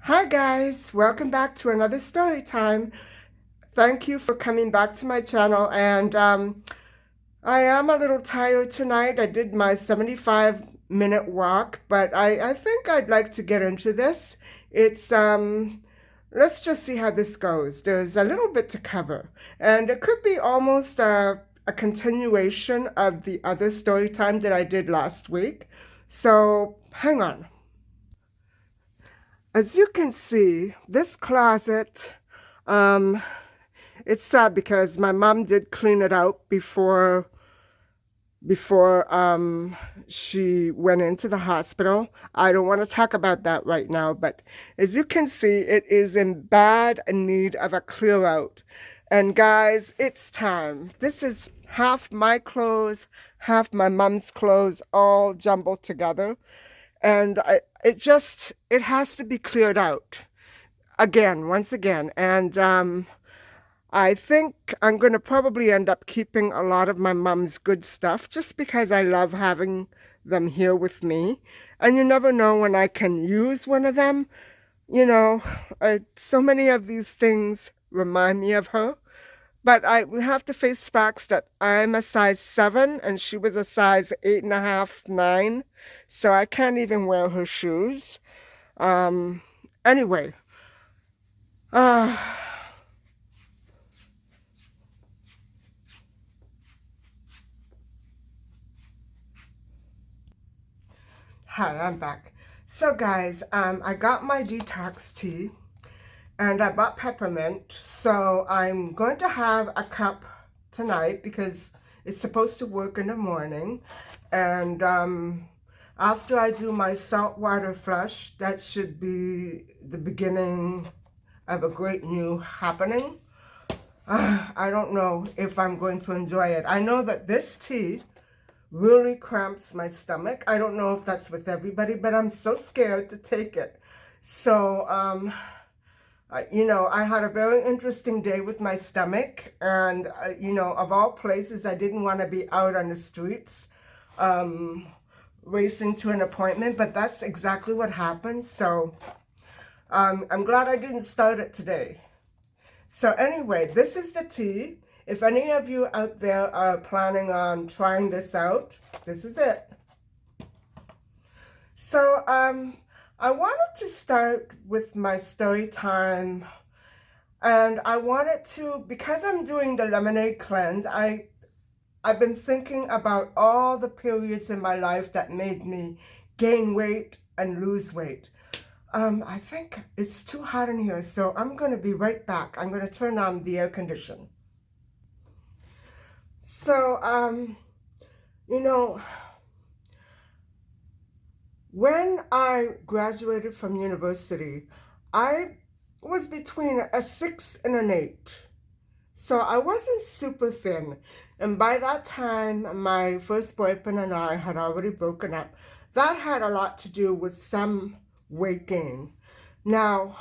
Hi guys, welcome back to another story time. Thank you for coming back to my channel, and I am a little tired tonight. I did my 75-minute walk, but I think I'd like to get into this. It's let's just see how this goes. There's a little bit to cover, and it could be almost a continuation of the other story time that I did last week. So hang on. As you can see, this closet, um, it's sad because my mom did clean it out before she went into the hospital. I don't want to talk about that right now, but as you can see, it is in bad need of a clear out. And guys, it's time. This is half my clothes, half my mom's clothes, all jumbled together. And it has to be cleared out again, once again. And I think I'm going to probably end up keeping a lot of my mom's good stuff just because I love having them here with me. And you never know when I can use one of them. You know, so many of these things remind me of her. But we have to face facts that I'm a size 7 and she was a size 8.5, 9. So I can't even wear her shoes. Anyway, uh, hi, I'm back. So guys, I got my detox tea and I bought peppermint. So I'm going to have a cup tonight because it's supposed to work in the morning. And after I do my saltwater flush, that should be the beginning of a great new happening. I don't know if I'm going to enjoy it. I know that this tea really cramps my stomach. I don't know if that's with everybody, but I'm so scared to take it. So, I had a very interesting day with my stomach, and, of all places, I didn't want to be out on the streets racing to an appointment, but that's exactly what happened. So, I'm glad I didn't start it today. So anyway, this is the tea. If any of you out there are planning on trying this out, this is it. So I wanted to start with my story time, and I wanted to, because I'm doing the lemonade cleanse, I've been thinking about all the periods in my life that made me gain weight and lose weight. I think it's too hot in here, so I'm going to be right back. I'm going to turn on the air condition. So, when I graduated from university, I was between a 6 and an 8. So I wasn't super thin. And by that time, my first boyfriend and I had already broken up. That had a lot to do with some weight gain. Now,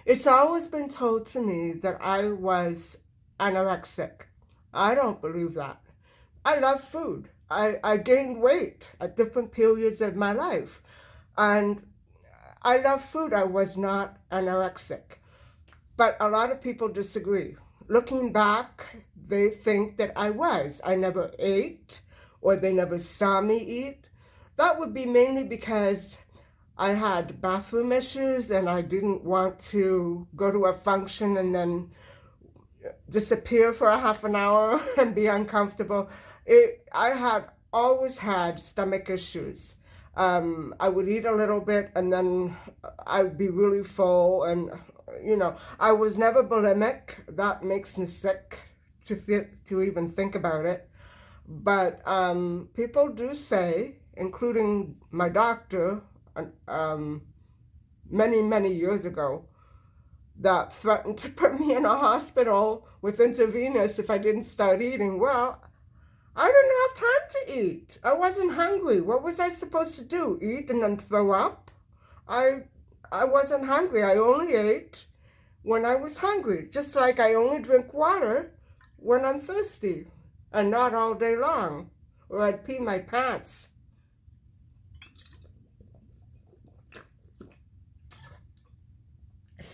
it's always been told to me that I was anorexic. I don't believe that. I love food. I gained weight at different periods of my life. And I love food. I was not anorexic. But a lot of people disagree. Looking back, they think that I was. I never ate, or they never saw me eat. That would be mainly because I had bathroom issues and I didn't want to go to a function and then disappear for a half an hour and be uncomfortable. I had always had stomach issues. I would eat a little bit and then I'd be really full, and I was never bulimic. That makes me sick to even think about it. But people do say, including my doctor, um, many years ago, that threatened to put me in a hospital with intravenous if I didn't start eating. Well, I didn't have time to eat. I wasn't hungry. What was I supposed to do? Eat and then throw up? I I wasn't hungry. I only ate when I was hungry. Just like I only drink water when I'm thirsty, and not all day long, or I'd pee my pants.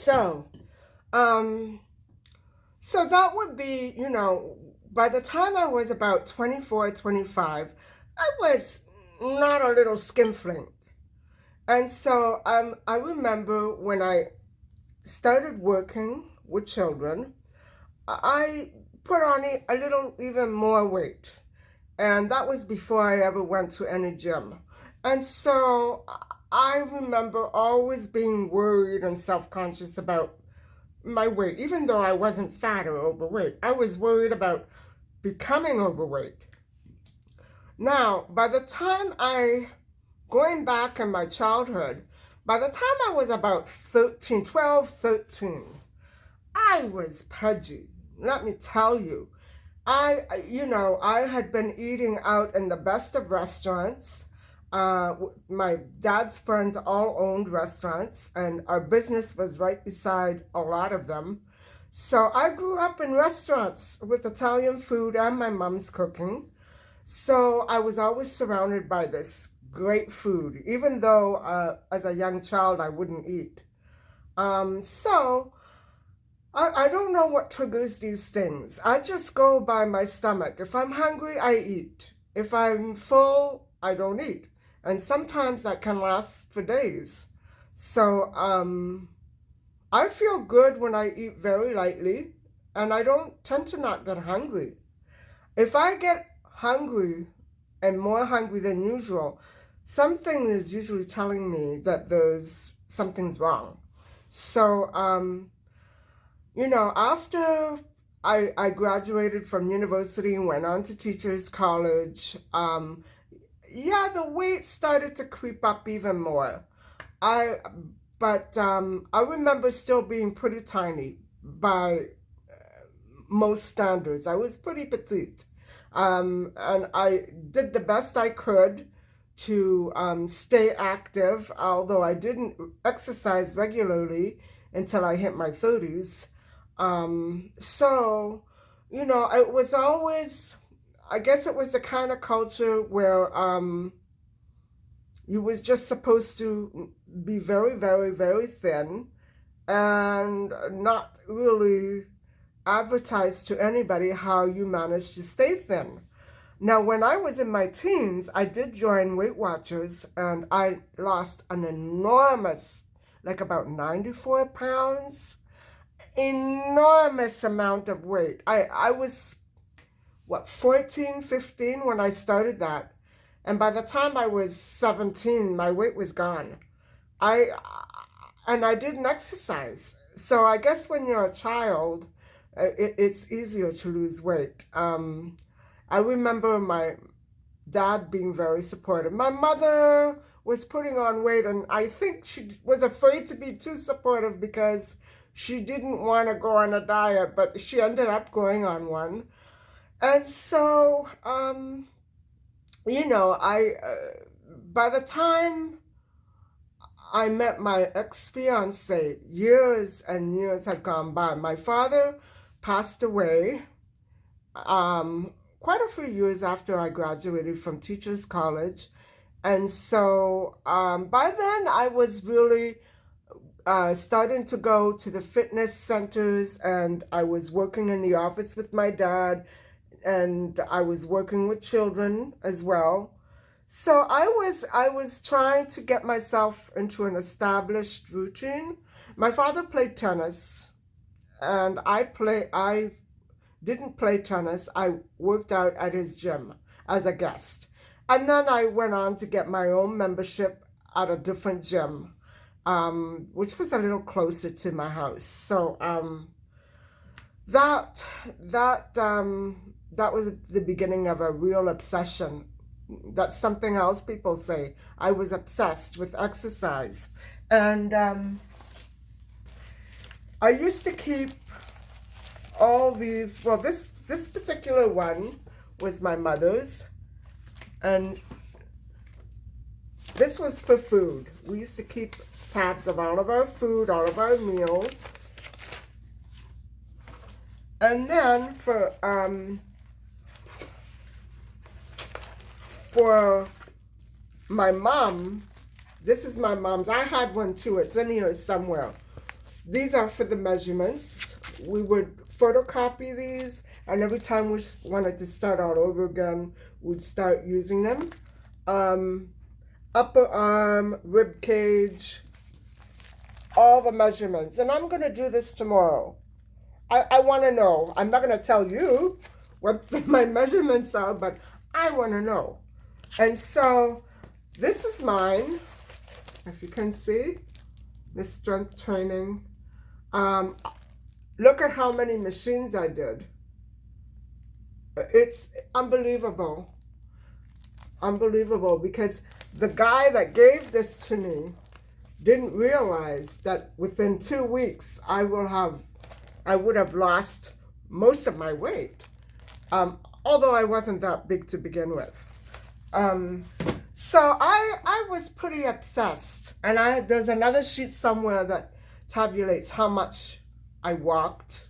So, um, so that would be, by the time I was about 24, 25, I was not a little skinflint. And so I remember when I started working with children, I put on a little even more weight. And that was before I ever went to any gym. And so I remember always being worried and self conscious about my weight, even though I wasn't fat or overweight. I was worried about becoming overweight. Now, going back in my childhood, by the time I was about 13, 12, 13, I was pudgy. Let me tell you. I had been eating out in the best of restaurants. My dad's friends all owned restaurants, and our business was right beside a lot of them. So I grew up in restaurants with Italian food and my mom's cooking. So I was always surrounded by this great food, even though as a young child I wouldn't eat. So I don't know what triggers these things. I just go by my stomach. If I'm hungry, I eat. If I'm full, I don't eat. And sometimes that can last for days. So I feel good when I eat very lightly, and I don't tend to not get hungry. If I get hungry and more hungry than usual, something is usually telling me that something's wrong. So after I graduated from university and went on to teachers college, the weight started to creep up even more. I but I remember still being pretty tiny by most standards. I was pretty petite, and I did the best I could to stay active, although I didn't exercise regularly until I hit my 30s. So, it was always, I guess it was the kind of culture where you was just supposed to be very, very, very thin and not really advertise to anybody how you managed to stay thin. Now, when I was in my teens, I did join Weight Watchers, and I lost an enormous, like about 94 pounds, enormous amount of weight. I was, 14, 15 when I started that. And by the time I was 17, my weight was gone. I and I didn't exercise. So I guess when you're a child, it's easier to lose weight. I remember my dad being very supportive. My mother was putting on weight, and I think she was afraid to be too supportive because she didn't want to go on a diet, but she ended up going on one. And so, by the time I met my ex-fiance, years and years had gone by. My father passed away quite a few years after I graduated from Teachers College. And so by then I was really starting to go to the fitness centers, and I was working in the office with my dad, and I was working with children as well. So I was trying to get myself into an established routine. My father played tennis, and I didn't play tennis. I worked out at his gym as a guest. And then I went on to get my own membership at a different gym, which was a little closer to my house. So that that was the beginning of a real obsession. That's something else people say. I was obsessed with exercise. And I used to keep all these, well, this particular one was my mother's, and this was for food. We used to keep tabs of all of our food, all of our meals. And then for my mom, this is my mom's. I had one too. It's in here somewhere. These are for the measurements. We would photocopy these, and every time we wanted to start all over again, we'd start using them. Upper arm, rib cage, all the measurements. And I'm going to do this tomorrow. I want to know. I'm not going to tell you what my measurements are, but I want to know. And so this is mine, if you can see, this strength training. Look at how many machines I did. It's unbelievable. Unbelievable, because the guy that gave this to me didn't realize that within 2 weeks I would have lost most of my weight, although I wasn't that big to begin with. So I was pretty obsessed, and there's another sheet somewhere that tabulates how much I walked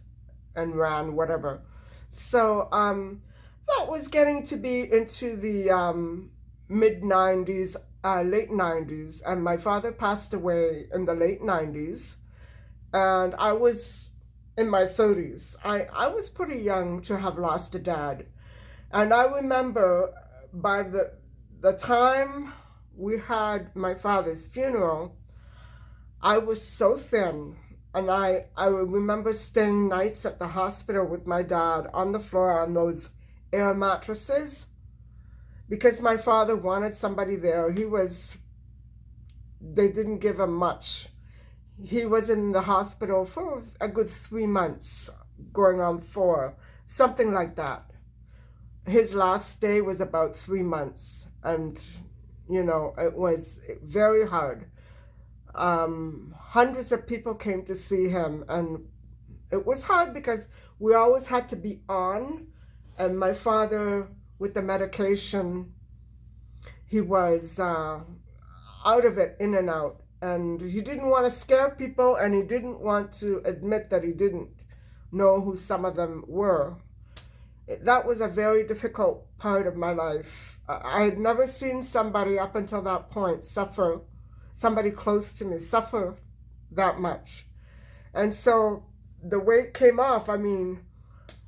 and ran, whatever. So that was getting to be into the mid 90s, late 90s, and my father passed away in the late 90s, and I was in my 30s. I was pretty young to have lost a dad, and I remember by the time we had my father's funeral, I was so thin. And I remember staying nights at the hospital with my dad on the floor on those air mattresses because my father wanted somebody there. They didn't give him much. He was in the hospital for a good 3 months, going on 4, something like that. His last stay was about 3 months, and, it was very hard. Hundreds of people came to see him, and it was hard because we always had to be on, and my father, with the medication, he was out of it, in and out, and he didn't want to scare people, and he didn't want to admit that he didn't know who some of them were. That was a very difficult part of my life. I had never seen somebody up until that point somebody close to me suffer that much. And so the weight came off. I mean,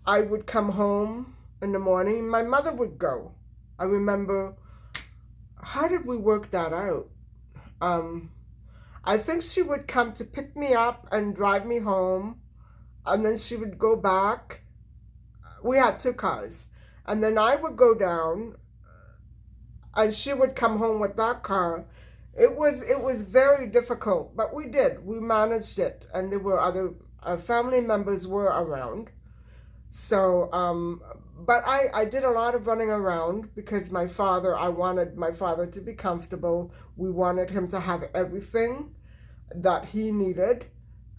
I would come home in the morning. My mother would go. I remember, how did we work that out? I think she would come to pick me up and drive me home, and then she would go back. We had 2 cars. And then I would go down, and she would come home with that car. It was very difficult, but we managed it, and there were other family members were around. So, but I did a lot of running around because I wanted my father to be comfortable. We wanted him to have everything that he needed,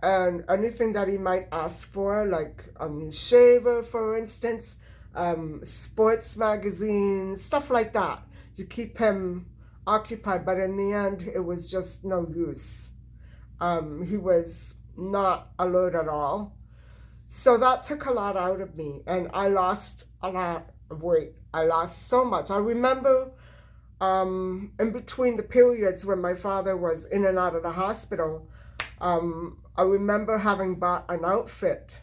and anything that he might ask for, like a new shaver, for instance, sports magazines, stuff like that, to keep him occupied. But in the end, it was just no use. He was not alert at all. So that took a lot out of me, and I lost a lot of weight. I lost so much. I remember in between the periods when my father was in and out of the hospital, I remember having bought an outfit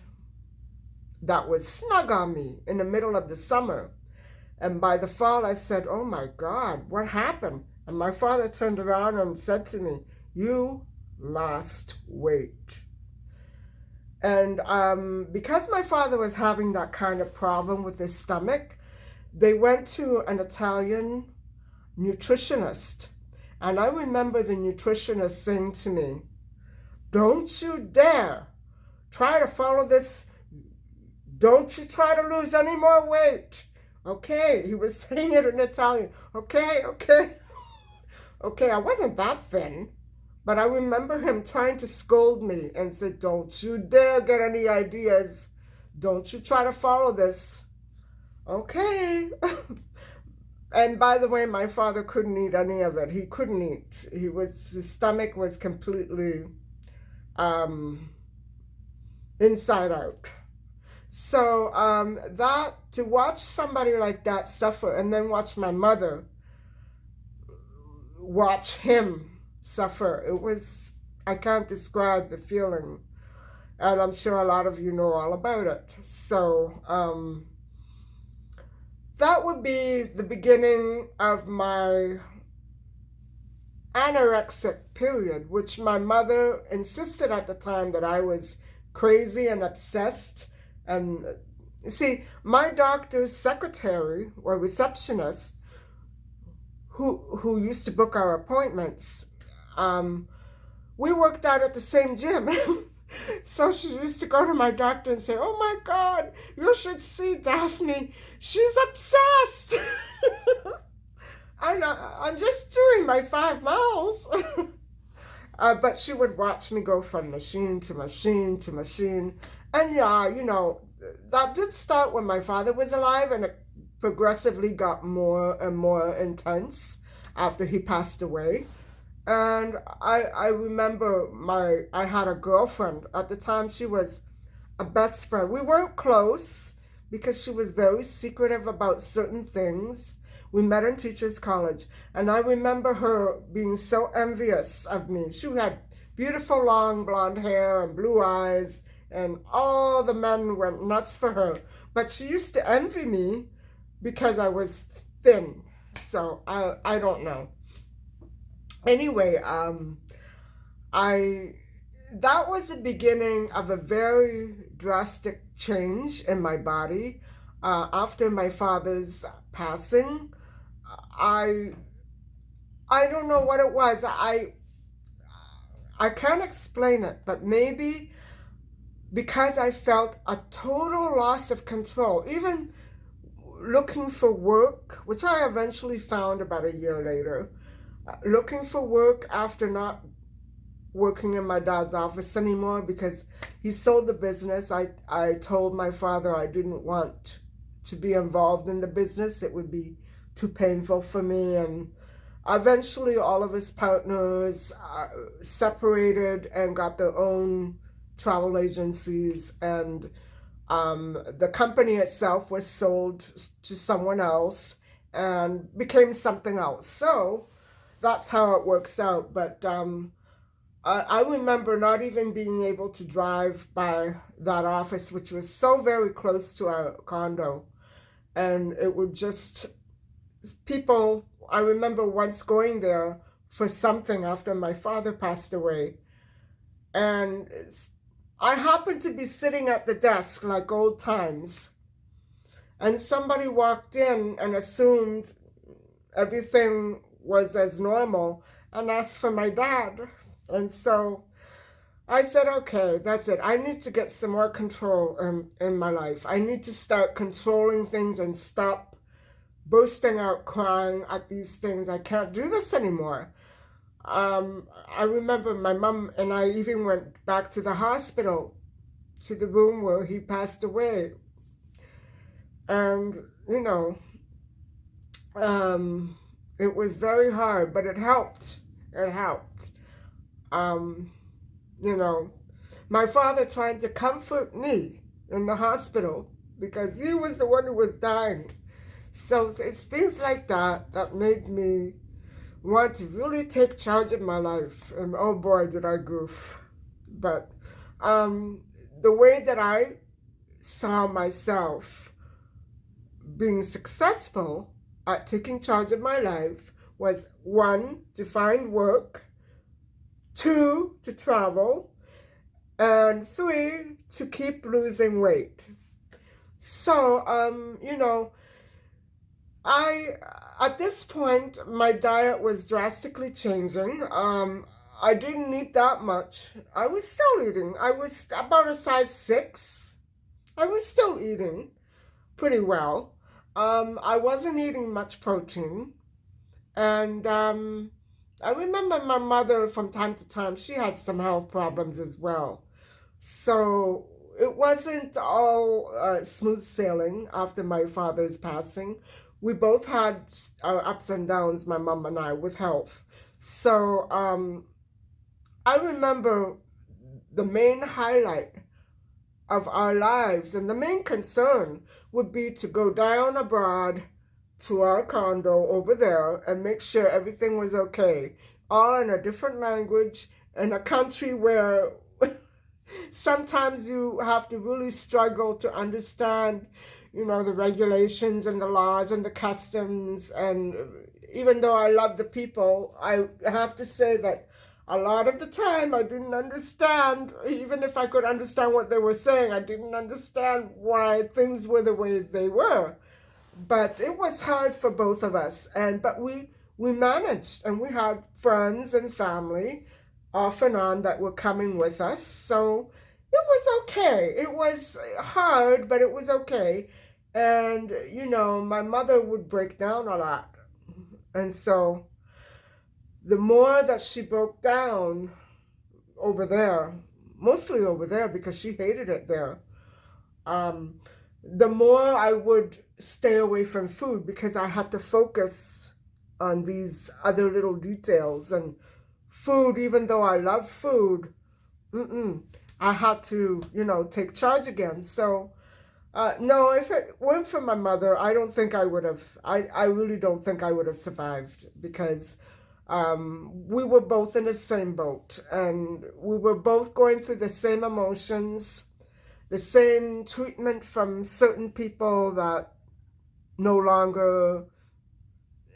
that was snug on me in the middle of the summer. And by the fall, I said, "Oh my God, what happened?" And my father turned around and said to me, "You lost weight." And because my father was having that kind of problem with his stomach, they went to an Italian nutritionist. And I remember the nutritionist saying to me, "Don't you dare try to follow this. Don't you try to lose any more weight." Okay, he was saying it in Italian. Okay. Okay, I wasn't that thin, but I remember him trying to scold me and said, "Don't you dare get any ideas. Don't you try to follow this." Okay. And by the way, my father couldn't eat any of it. He couldn't eat. His stomach was completely inside out. So to watch somebody like that suffer, and then watch my mother watch him suffer, I can't describe the feeling. and I'm sure a lot of you know all about it. So that would be the beginning of my anorexic period, which my mother insisted at the time that I was crazy and obsessed. And see, my doctor's secretary or receptionist, who used to book our appointments, we worked out at the same gym. So she used to go to my doctor and say, "Oh my God, you should see Daphne. She's obsessed." I'm just doing my 5 miles. But she would watch me go from machine to machine to machine. And yeah, that did start when my father was alive, and it progressively got more and more intense after he passed away. And I remember I had a girlfriend at the time. She was a best friend. We weren't close because she was very secretive about certain things. We met in teachers college, and I remember her being so envious of me. She had beautiful long blonde hair and blue eyes, and all the men went nuts for her. But she used to envy me because I was thin. So I don't know. Anyway, I that was the beginning of a very drastic change in my body. After my father's passing, I I don't know what it was. I can't explain it, but maybe because I felt a total loss of control, even looking for work, which I eventually found about a year later. Looking for work after not working in my dad's office anymore because he sold the business. I told my father I didn't want to be involved in the business. It would be too painful for me. And eventually all of his partners separated and got their own travel agencies. And the company itself was sold to someone else and became something else. So that's how it works out. But I remember not even being able to drive by that office, which was so very close to our condo. And it would just, people, I remember once going there for something after my father passed away. And I happened to be sitting at the desk like old times. And somebody walked in and assumed everything was as normal and asked for my dad. And so I said, okay, that's it. I need to get some more control in my life. I need to start controlling things and stop bursting out crying at these things. I can't do this anymore. I remember my mom and I even went back to the hospital, to the room where he passed away. And, it was very hard, but it helped. It helped. Um, you know, my father tried to comfort me in the hospital because he was the one who was dying. So it's things like that that made me want to really take charge of my life. And oh boy, did I goof. But the way that I saw myself being successful at taking charge of my life was 1, to find work, 2, to travel, and 3, to keep losing weight. So, at this point, my diet was drastically changing. I didn't eat that much. I was still eating. I was about a size 6. I was still eating pretty well. I wasn't eating much protein. And I remember my mother from time to time, she had some health problems as well. So it wasn't all smooth sailing after my father's passing. We both had our ups and downs, my mom and I, with health. So I remember the main highlight of our lives and the main concern would be to go down abroad to our condo over there and make sure everything was okay, all in a different language, in a country where Sometimes you have to really struggle to understand, the regulations and the laws and the customs. And even though I love the people, I have to say that a lot of the time I didn't understand. Even if I could understand what they were saying, I didn't understand why things were the way they were. But it was hard for both of us, but we managed, and we had friends and family off and on that were coming with us. So it was okay. It was hard, but it was okay. And my mother would break down a lot. And so the more that she broke down over there, mostly over there because she hated it there, um, the more I would stay away from food because I had to focus on these other little details. And food, even though I love food, I had to, take charge again. So, no, if it weren't for my mother, I don't think I would have, I really don't think I would have survived because we were both in the same boat and we were both going through the same emotions, the same treatment from certain people that no longer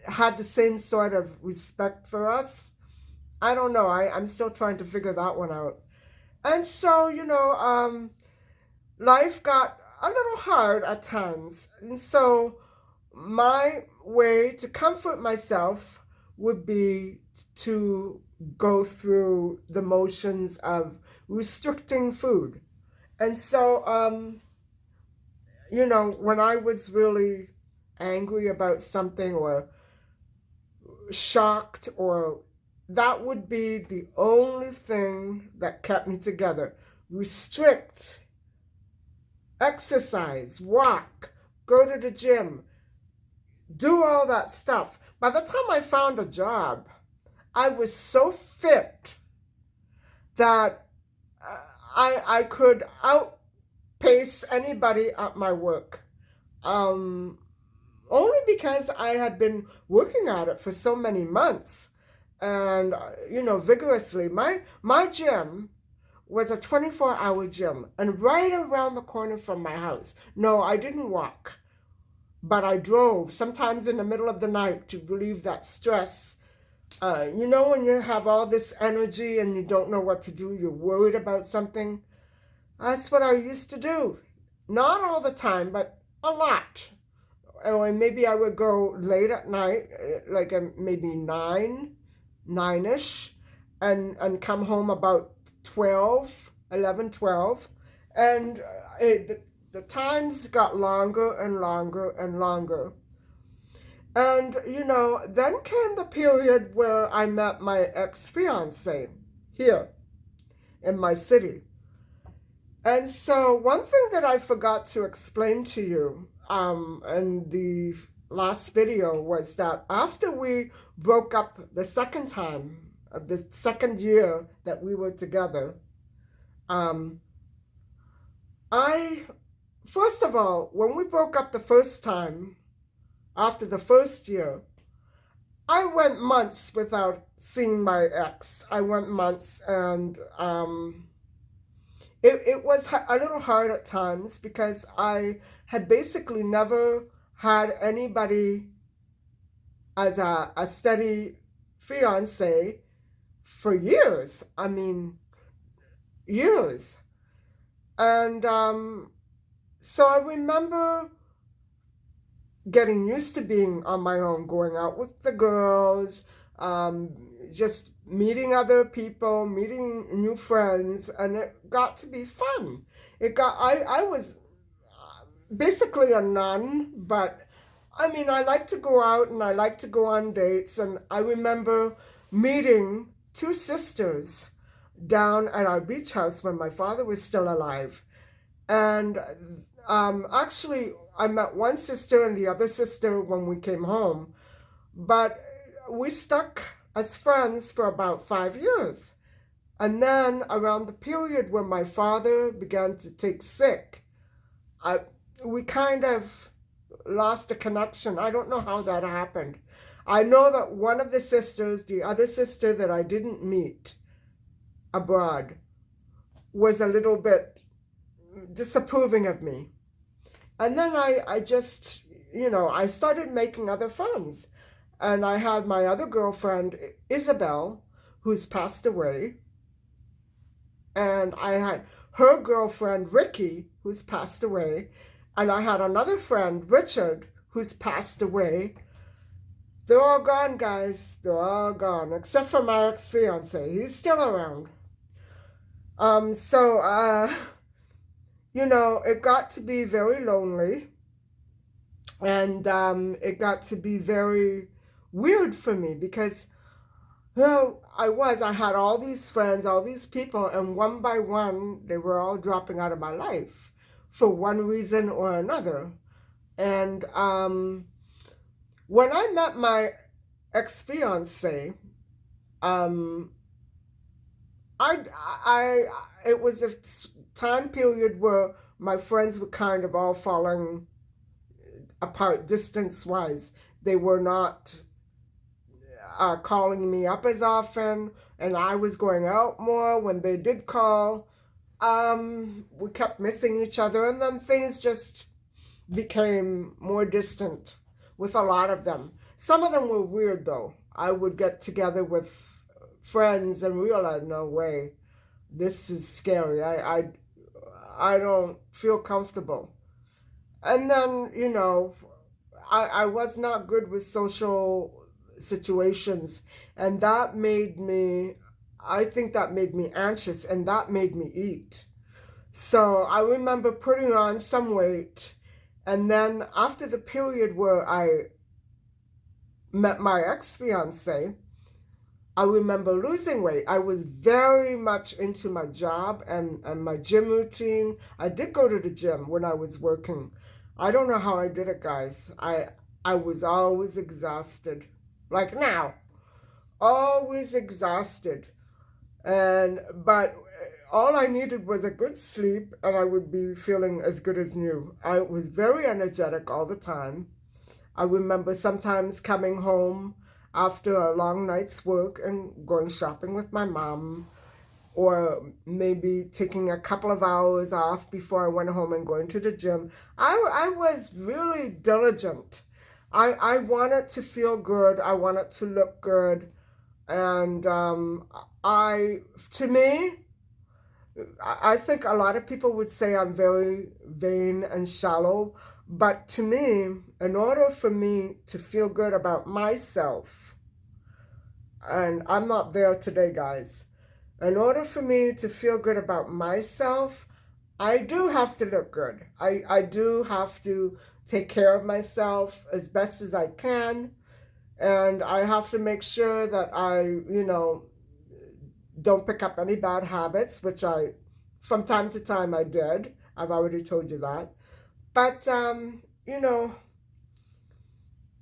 had the same sort of respect for us. I don't know. I'm still trying to figure that one out. And so, life got a little hard at times. And so, my way to comfort myself would be to go through the motions of restricting food. And so, when I was really angry about something or shocked, or that would be the only thing that kept me together. Restrict, exercise, walk, go to the gym, do all that stuff. By the time I found a job, I was so fit that I could outpace anybody at my work. Only because I had been working at it for so many months and, vigorously. My gym was a 24-hour gym and right around the corner from my house. No, I didn't walk, but I drove, sometimes in the middle of the night, to relieve that stress. When you have all this energy and you don't know what to do, you're worried about something. That's what I used to do. Not all the time, but a lot. Or maybe I would go late at night, like maybe 9ish, and come home about 12, 11, 12. And the times got longer and longer and longer. And, then came the period where I met my ex-fiance here in my city. And so one thing that I forgot to explain to you in the last video was that after we broke up the second time, of the second year that we were together, I, first of all, when we broke up the first time, after the first year, I went months without seeing my ex. I went months, and it was a little hard at times because I had basically never had anybody as a steady fiance for years. I mean, years. And so I remember getting used to being on my own, going out with the girls, just meeting other people, meeting new friends, and it got to be fun. I was basically a nun, but I mean, I like to go out and I like to go on dates, and I remember meeting two sisters down at our beach house when my father was still alive. And actually, I met one sister and the other sister when we came home, but we stuck as friends for about 5 years. And then around the period when my father began to take sick, we kind of lost a connection. I don't know how that happened. I know that one of the sisters, the other sister that I didn't meet abroad, was a little bit disapproving of me. And then I just, I started making other friends. And I had my other girlfriend, Isabel, who's passed away. And I had her girlfriend, Ricky, who's passed away. And I had another friend, Richard, who's passed away. They're all gone, guys. They're all gone, except for my ex-fiance. He's still around. So, it got to be very lonely. And it got to be very weird for me because, I had all these friends, all these people, and one by one, they were all dropping out of my life for one reason or another. And when I met my ex-fiance, um, it was a time period where my friends were kind of all falling apart distance-wise. They were not calling me up as often, and I was going out more when they did call. We kept missing each other, and then things just became more distant with a lot of them. Some of them were weird, though. I would get together with friends and realize, no way, this is scary. I don't feel comfortable. And then, I was not good with social situations, and I think that made me anxious, and that made me eat. So I remember putting on some weight, and then after the period where I met my ex-fiance, I remember losing weight. I was very much into my job and my gym routine. I did go to the gym when I was working. I don't know how I did it, guys. I was always exhausted. Like now, always exhausted. But all I needed was a good sleep, and I would be feeling as good as new. I was very energetic all the time. I remember sometimes coming home after a long night's work and going shopping with my mom, or maybe taking a couple of hours off before I went home and going to the gym. I was really diligent. I wanted to feel good. I wanted to look good. And to me, I think a lot of people would say I'm very vain and shallow. But to me, in order for me to feel good about myself, and I'm not there today, guys, in order for me to feel good about myself, I do have to look good. I do have to take care of myself as best as I can. And I have to make sure that I, don't pick up any bad habits, which from time to time, I did. I've already told you that. But,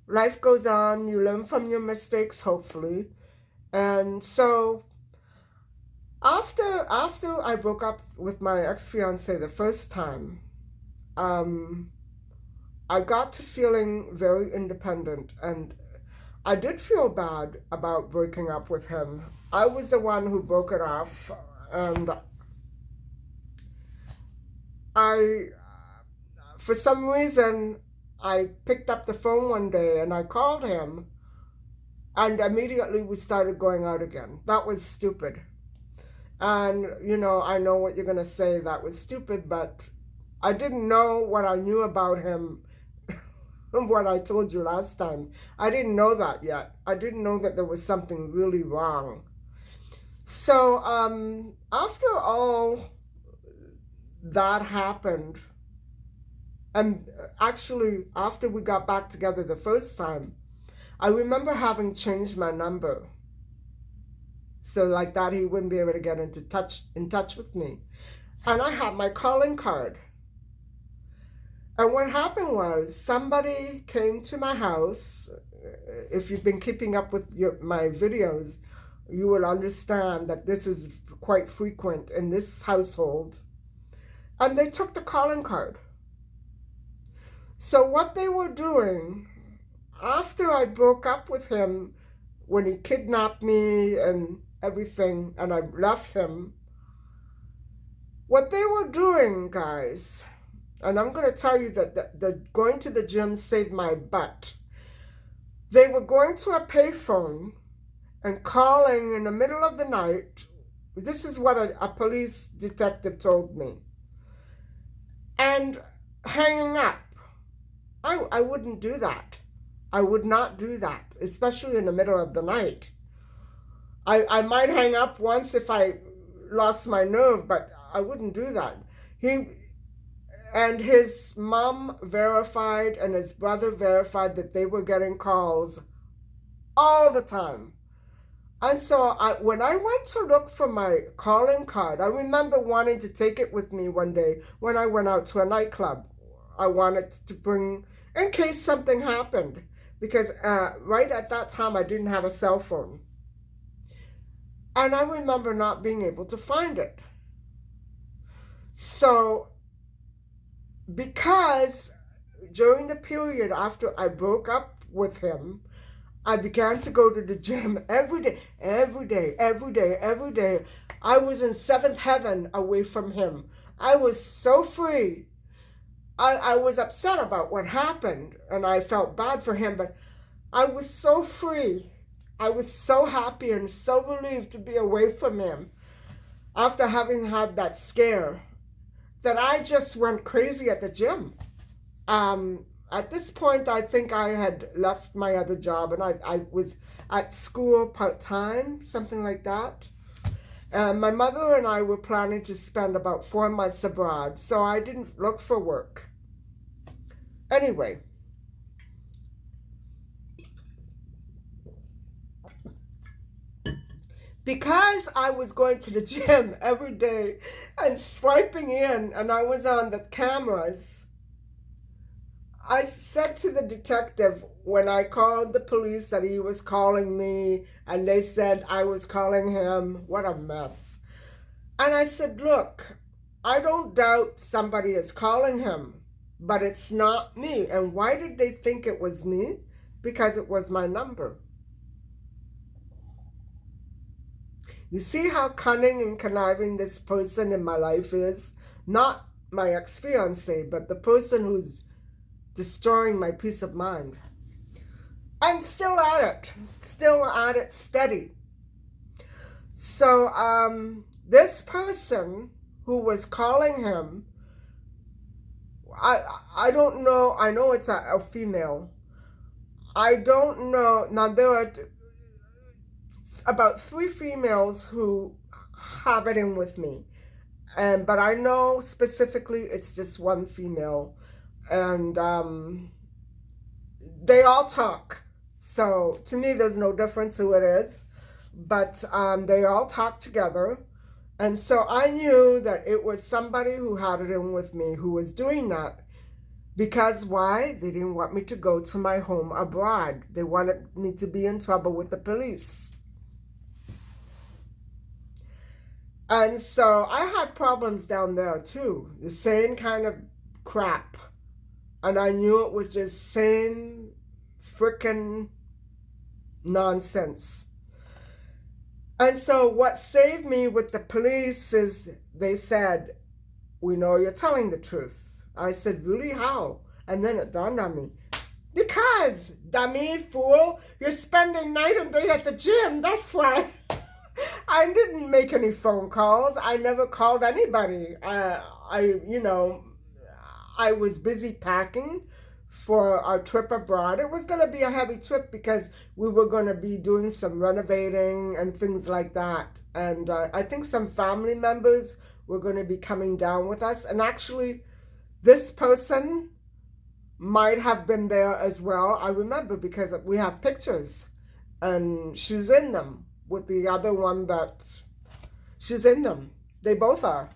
life goes on. You learn from your mistakes, hopefully. And so after I broke up with my ex-fiance the first time, I got to feeling very independent, and I did feel bad about breaking up with him. I was the one who broke it off, and for some reason, I picked up the phone one day and I called him, and immediately we started going out again. That was stupid. And, I know what you're going to say, that was stupid, but I didn't know what I knew about him from what I told you last time. I didn't know that yet. I didn't know that there was something really wrong. So after all that happened, and actually after we got back together the first time, I remember having changed my number. So like that, he wouldn't be able to get in touch with me. And I had my calling card. And what happened was somebody came to my house. If you've been keeping up with my videos, you will understand that this is quite frequent in this household. And they took the calling card. So what they were doing, after I broke up with him, when he kidnapped me and everything, and I left him, What they were doing, guys, and I'm going to tell you that the going to the gym saved my butt. They were going to a payphone and calling in the middle of the night. This is what a police detective told me. And hanging up. I wouldn't do that. I would not do that, especially in the middle of the night. I might hang up once if I lost my nerve, but I wouldn't do that. He and his mom verified and his brother verified that they were getting calls all the time. And so when I went to look for my calling card, I remember wanting to take it with me one day when I went out to a nightclub. I wanted to bring, in case something happened, because right at that time I didn't have a cell phone. And I remember not being able to find it. So, because during the period after I broke up with him, I began to go to the gym every day, every day, every day, every day. I was in seventh heaven away from him. I was so free. I was upset about what happened and I felt bad for him, but I was so free. I was so happy and so relieved to be away from him after having had that scare that I just went crazy at the gym. At this point, I think I had left my other job and I was at school part time, something like that. And my mother and I were planning to spend about 4 months abroad, so I didn't look for work. Anyway, because I was going to the gym every day and swiping in, and I was on the cameras, I said to the detective when I called the police that he was calling me, and they said I was calling him. What a mess. And I said, look, I don't doubt somebody is calling him, but it's not me. And why did they think it was me? Because it was my number. You see how cunning and conniving this person in my life is? Not my ex-fiance, but the person who's destroying my peace of mind. I'm still at it, steady. So, this person who was calling him, I don't know, I know it's a female. I don't know, now there are about 3 females who have it in with me. But I know specifically it's just one female. And they all talk. So to me, there's no difference who it is. But they all talk together. And so I knew that it was somebody who had it in with me who was doing that. Because why? They didn't want me to go to my home abroad. They wanted me to be in trouble with the police. And so I had problems down there too. The same kind of crap. And I knew it was just same freaking nonsense. And so what saved me with the police is they said, we know you're telling the truth. I said, really, how? And then it dawned on me. Because, dummy, fool, you're spending night and day at the gym. That's why. I didn't make any phone calls. I never called anybody. I was busy packing for our trip abroad. It was going to be a heavy trip because we were going to be doing some renovating and things like that. And I think some family members were going to be coming down with us. And actually, this person might have been there as well. I remember because we have pictures and she's in them with the other one that she's in them. They both are.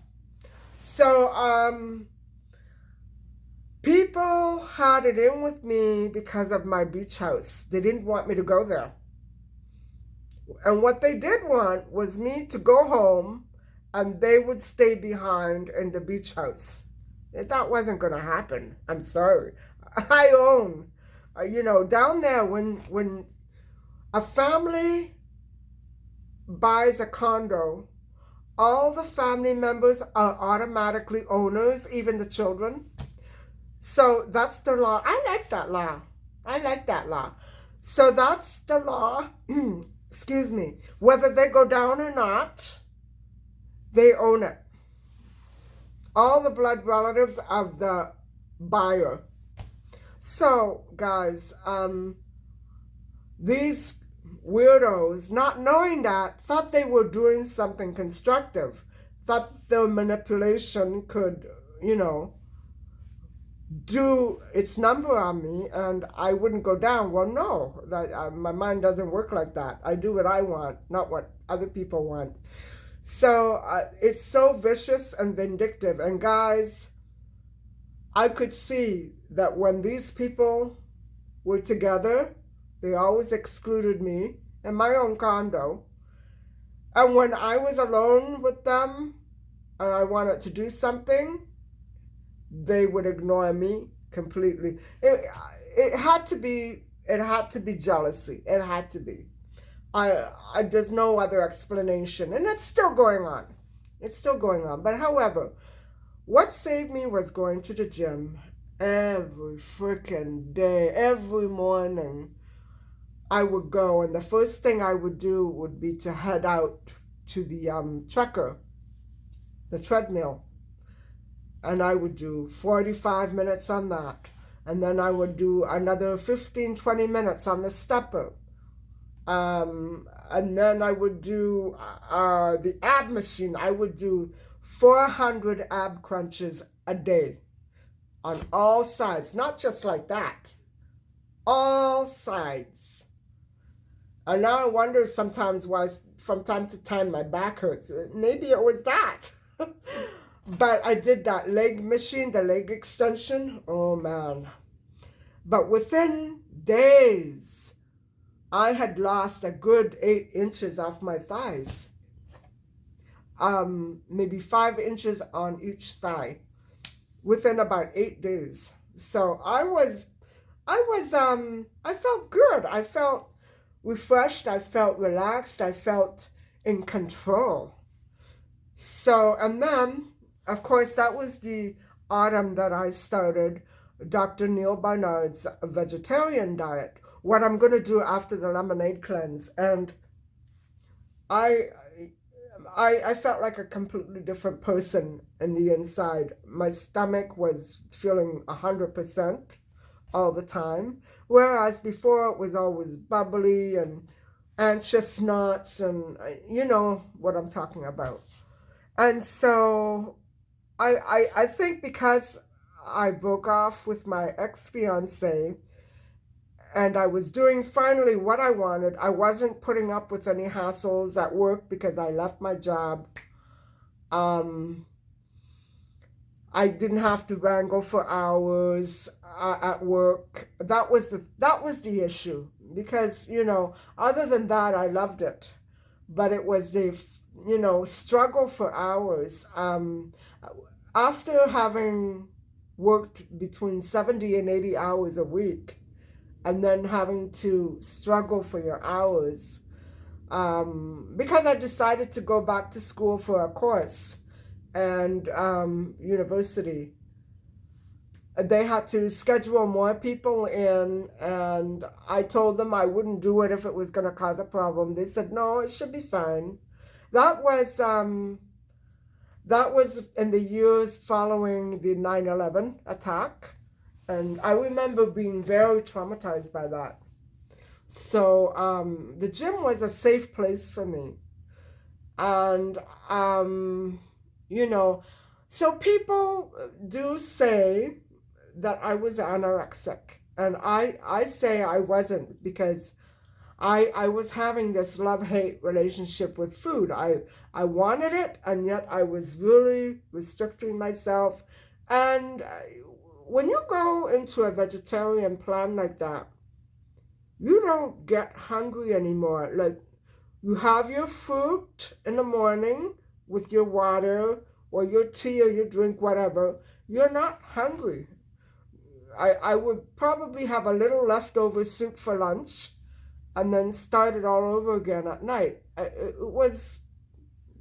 So, people had it in with me because of my beach house. They didn't want me to go there. And what they did want was me to go home and they would stay behind in the beach house. That wasn't going to happen. I'm sorry. I own, down there when a family buys a condo, all the family members are automatically owners, even the children. So that's the law. I like that law. I like that law. So that's the law. Excuse me. Whether they go down or not, they own it. All the blood relatives of the buyer. So, guys, these weirdos, not knowing that, thought they were doing something constructive, thought their manipulation could, do its number on me and I wouldn't go down. Well, no, my mind doesn't work like that. I do what I want, not what other people want. So it's so vicious and vindictive. And guys, I could see that when these people were together, they always excluded me in my own condo. And when I was alone with them and I wanted to do something, they would ignore me completely. It had to be jealousy. It had to be. There's no other explanation, and it's still going on. It's still going on. But however, what saved me was going to the gym every freaking day, every morning. I would go, and the first thing I would do would be to head out to the trekker, the treadmill, and I would do 45 minutes on that, and then I would do another 15-20 minutes on the stepper. And then I would do the ab machine. I would do 400 ab crunches a day on all sides, not just like that, all sides. And now I wonder sometimes why from time to time my back hurts. Maybe it was that. But I did that leg machine, the leg extension. Oh man. But within days, I had lost a good 8 inches off my thighs. Maybe 5 inches on each thigh within about 8 days. So I felt good. I felt refreshed. I felt relaxed. I felt in control. So, and then, of course, that was the autumn that I started Dr. Neil Barnard's vegetarian diet, what I'm going to do after the lemonade cleanse. And I felt like a completely different person in the inside. My stomach was feeling 100% all the time, whereas before it was always bubbly and anxious knots, and you know what I'm talking about. And so I think because I broke off with my ex-fiance and I was doing finally what I wanted, I wasn't putting up with any hassles at work because I left my job. I didn't have to wrangle for hours at work. That was the issue, because other than that I loved it, but it was the struggle for hours. After having worked between 70 and 80 hours a week, and then having to struggle for your hours, because I decided to go back to school for a course and university. They had to schedule more people in, and I told them I wouldn't do it if it was going to cause a problem. They said, no, it should be fine. That was in the years following the 9/11 attack, and I remember being very traumatized by that. So the gym was a safe place for me. And so people do say that I was anorexic, and I say I wasn't, because I was having this love-hate relationship with food. I wanted it, and yet I was really restricting myself. And when you go into a vegetarian plan like that, you don't get hungry anymore. Like, you have your fruit in the morning with your water or your tea or your drink, whatever. You're not hungry. I would probably have a little leftover soup for lunch and then start it all over again at night. It was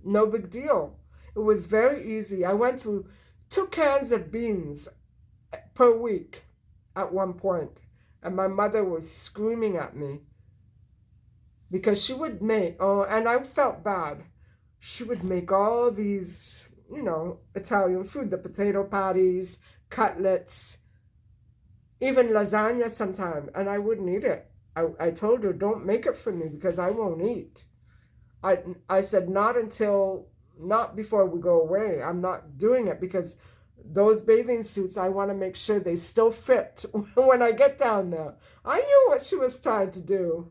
No big deal. It was very easy. I went through 2 cans of beans per week at one point, and my mother was screaming at me because she would make, oh, and I felt bad. She would make all these, Italian food, the potato patties, cutlets, even lasagna sometimes, and I wouldn't eat it. I told her, don't make it for me because I won't eat. I said, not before we go away. I'm not doing it because those bathing suits, I want to make sure they still fit when I get down there. I knew what she was trying to do.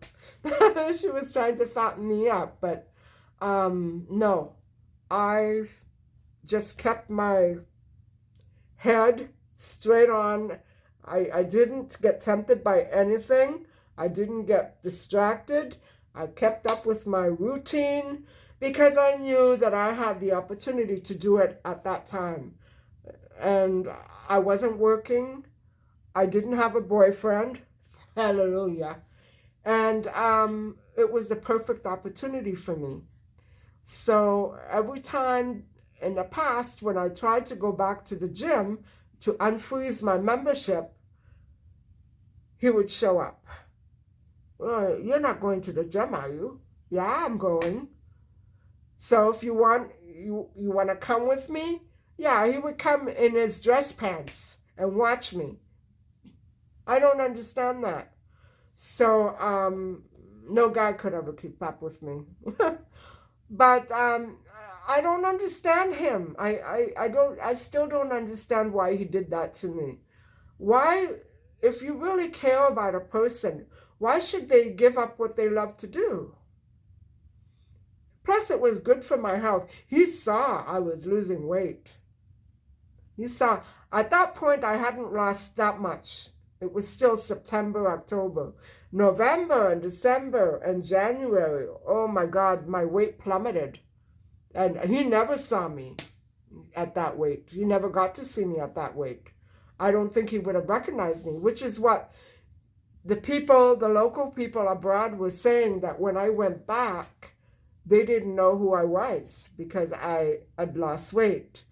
She was trying to fatten me up, but no, I just kept my head straight on. I didn't get tempted by anything. I didn't get distracted. I kept up with my routine because I knew that I had the opportunity to do it at that time. And I wasn't working. I didn't have a boyfriend. Hallelujah. And it was the perfect opportunity for me. So every time in the past when I tried to go back to the gym to unfreeze my membership, he would show up. Well, you're not going to the gym, are you? Yeah, I'm going. So if you want to come with me? Yeah, he would come in his dress pants and watch me. I don't understand that. So no guy could ever keep up with me. But I don't understand him. I still don't understand why he did that to me. Why, if you really care about a person, why should they give up what they love to do? Plus, it was good for my health. He saw I was losing weight. He saw, at that point, I hadn't lost that much. It was still September, October. November and December and January, oh my God, my weight plummeted. And he never saw me at that weight. He never got to see me at that weight. I don't think he would have recognized me, which is what the local people abroad were saying, that when I went back, they didn't know who I was because I had lost weight.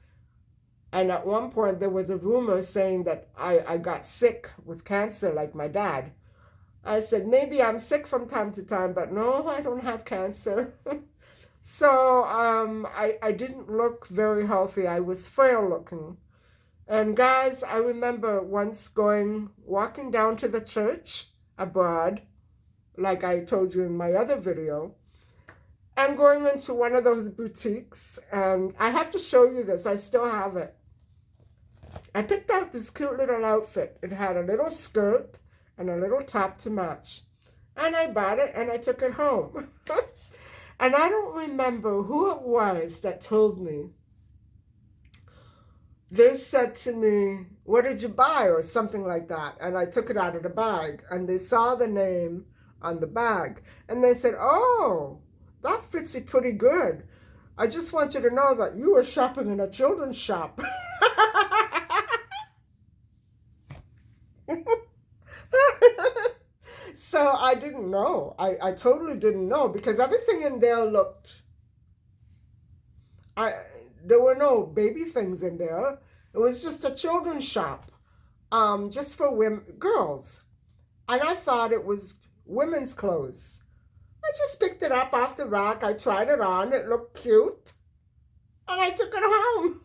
And at one point, there was a rumor saying that I got sick with cancer like my dad. I said, maybe I'm sick from time to time, but no, I don't have cancer. So I didn't look very healthy. I was frail looking. And guys, I remember once walking down to the church abroad, like I told you in my other video, and going into one of those boutiques. And I have to show you this. I still have it. I picked out this cute little outfit. It had a little skirt and a little top to match. And I bought it and I took it home. And I don't remember who it was that told me. They said to me, what did you buy? Or something like that. And I took it out of the bag. And they saw the name on the bag. And they said, oh, that fits you pretty good. I just want you to know that you were shopping in a children's shop. So I didn't know. I totally didn't know because everything in there looked... there were no baby things in there. It was just a children's shop, just for girls. And I thought it was women's clothes. I just picked it up off the rack. I tried it on. It looked cute. And I took it home.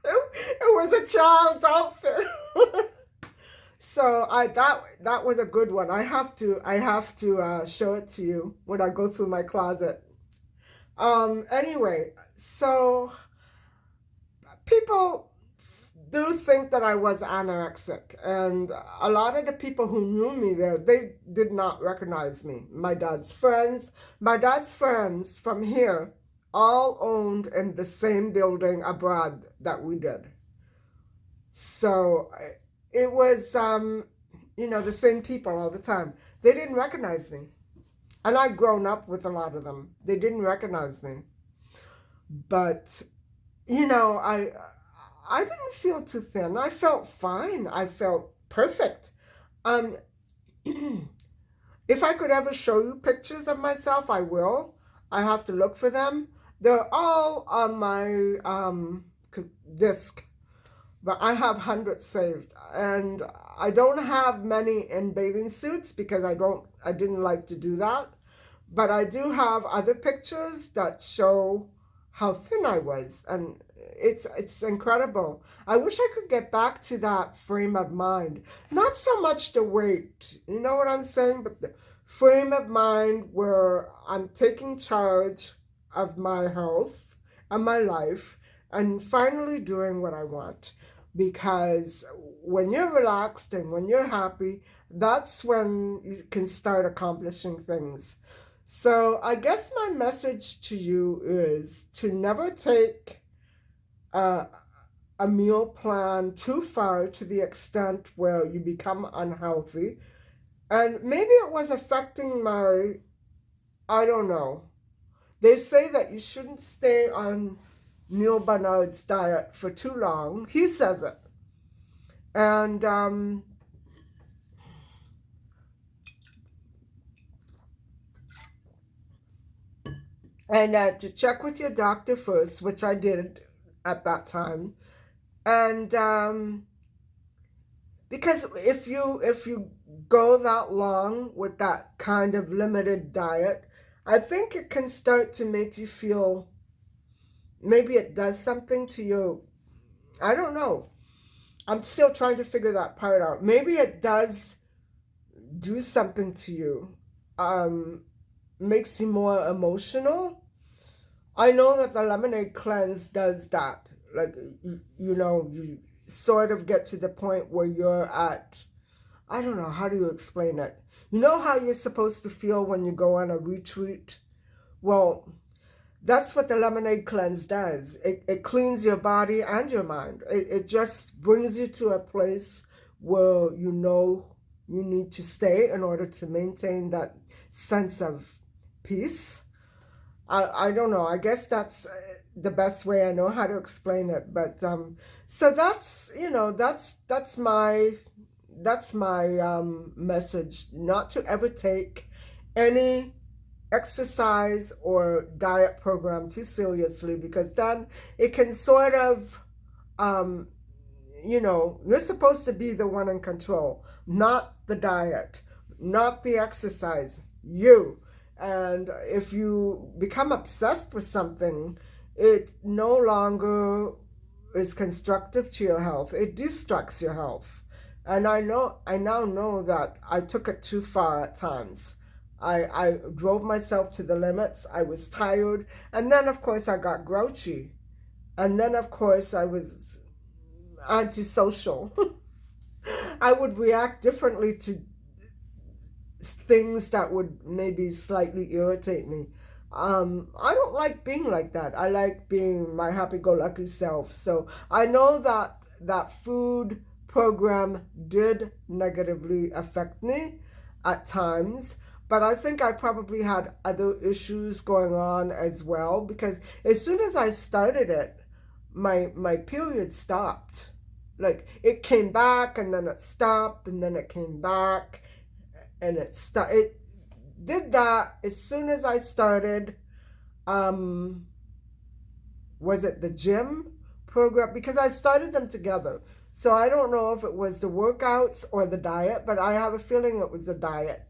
It was a child's outfit. So that was a good one. I have to show it to you when I go through my closet. Anyway, so people do think that I was anorexic, and a lot of the people who knew me there, they did not recognize me. My dad's friends from here all owned in the same building abroad that we did. So it was, the same people all the time. They didn't recognize me. And I'd grown up with a lot of them. They didn't recognize me. But, I didn't feel too thin. I felt fine. I felt perfect. If I could ever show you pictures of myself, I will. I have to look for them. They're all on my disc, but I have hundreds saved, and I don't have many in bathing suits because I didn't like to do that. But I do have other pictures that show how thin I was, and it's incredible. I wish I could get back to that frame of mind. Not so much the weight, you know what I'm saying, but the frame of mind where I'm taking charge of my health and my life and finally doing what I want. Because when you're relaxed and when you're happy, that's when you can start accomplishing things. So I guess my message to you is to never take a, a meal plan too far to the extent where you become unhealthy. And maybe it was affecting I don't know. They say that you shouldn't stay on Neil Barnard's diet for too long. He says it. And to check with your doctor first, which I did at that time. And because if you go that long with that kind of limited diet, I think it can start to make you feel maybe it does something to you. I don't know. I'm still trying to figure that part out. Maybe it does do something to you. Um, Makes you more emotional. I know that the lemonade cleanse does that. Like, you sort of get to the point where you're at, I don't know, how do you explain it? You know how you're supposed to feel when you go on a retreat? Well, that's what the lemonade cleanse does. It cleans your body and your mind. It just brings you to a place where you know you need to stay in order to maintain that sense of peace. I don't know. I guess that's the best way I know how to explain it. But so that's my message. Not to ever take any exercise or diet program too seriously, because then it can sort of um, you're supposed to be the one in control, not the diet, not the exercise, you. And if you become obsessed with something, it no longer is constructive to your health. It destructs your health. And I now know that I took it too far at times. I drove myself to the limits. I was tired. And then, of course, I got grouchy. And then, of course, I was antisocial. I would react differently to things that would maybe slightly irritate me. I don't like being like that. I like being my happy-go-lucky self. So I know that that food program did negatively affect me at times, but I think I probably had other issues going on as well, because as soon as I started it, my period stopped. Like, it came back and then it stopped and then it came back and it did that as soon as I started. um was it the gym program? Because I started them together, so I don't know if it was the workouts or the diet, but I have a feeling it was a diet.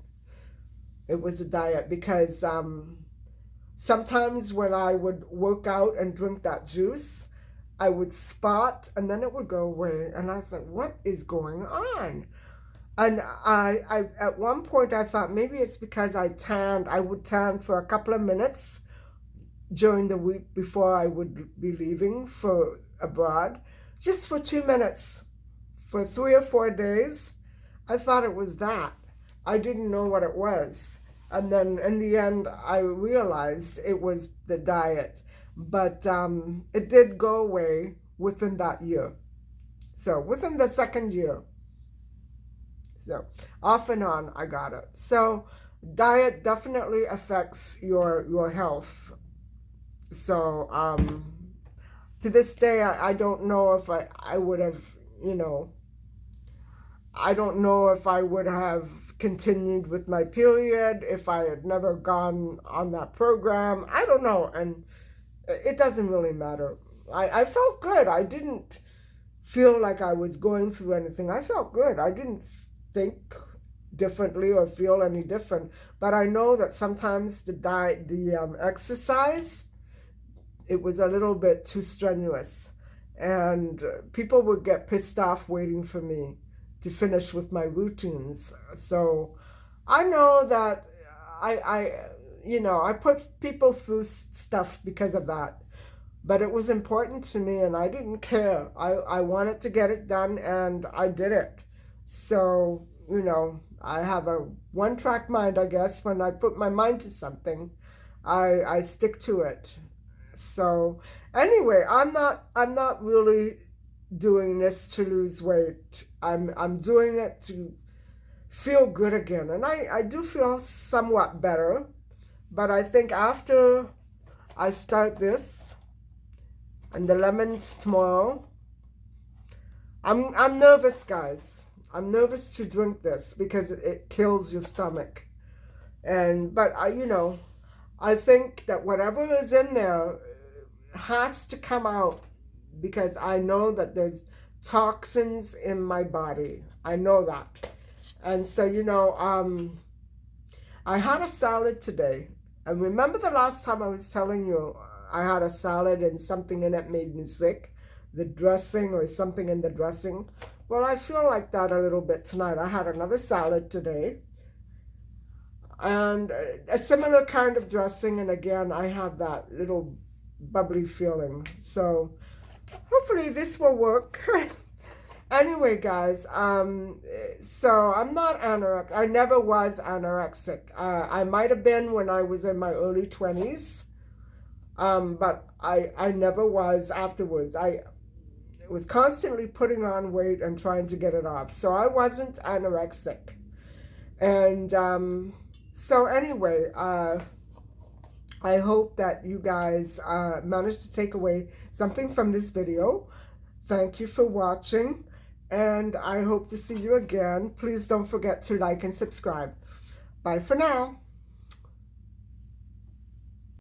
It was a diet because sometimes when I would work out and drink that juice, I would spot and then it would go away, and I thought, what is going on? And I at one point I thought maybe it's because I tanned. I would tan for a couple of minutes during the week before I would be leaving for abroad, just for 2 minutes, for 3 or 4 days. I thought it was that. I didn't know what it was. And then in the end, I realized it was the diet. But it did go away within that year. So within the second year. So off and on, I got it. So diet definitely affects your health. So to this day, I don't know if I would have, you know, I don't know if I would have continued with my period if I had never gone on that program. I don't know. And it doesn't really matter. I felt good. I didn't feel like I was going through anything. I felt good. I didn't think differently or feel any different. But I know that sometimes the exercise, it was a little bit too strenuous, and people would get pissed off waiting for me to finish with my routines. So I know that I put people through stuff because of that. But it was important to me, and I didn't care. I wanted to get it done, and I did it. So, I have a one-track mind, I guess. When I put my mind to something, I stick to it. So, anyway, I'm not really doing this to lose weight. I'm doing it to feel good again. And I do feel somewhat better. But I think after I start this, and the lemons tomorrow. I'm nervous, guys. I'm nervous to drink this because it kills your stomach. But I think that whatever is in there has to come out, because I know that there's toxins in my body. I know that. And so, I had a salad today. And remember the last time I was telling you I had a salad and something in it made me sick? The dressing or something in the dressing? Well, I feel like that a little bit tonight. I had another salad today and a similar kind of dressing. And again, I have that little bubbly feeling. So hopefully this will work. Anyway, guys, so I'm not anorexic. I never was anorexic. I might have been when I was in my early 20s, but I never was afterwards. I was constantly putting on weight and trying to get it off. So I wasn't anorexic. And so anyway, I hope that you guys managed to take away something from this video. Thank you for watching. And I hope to see you again. Please don't forget to like and subscribe. Bye for now.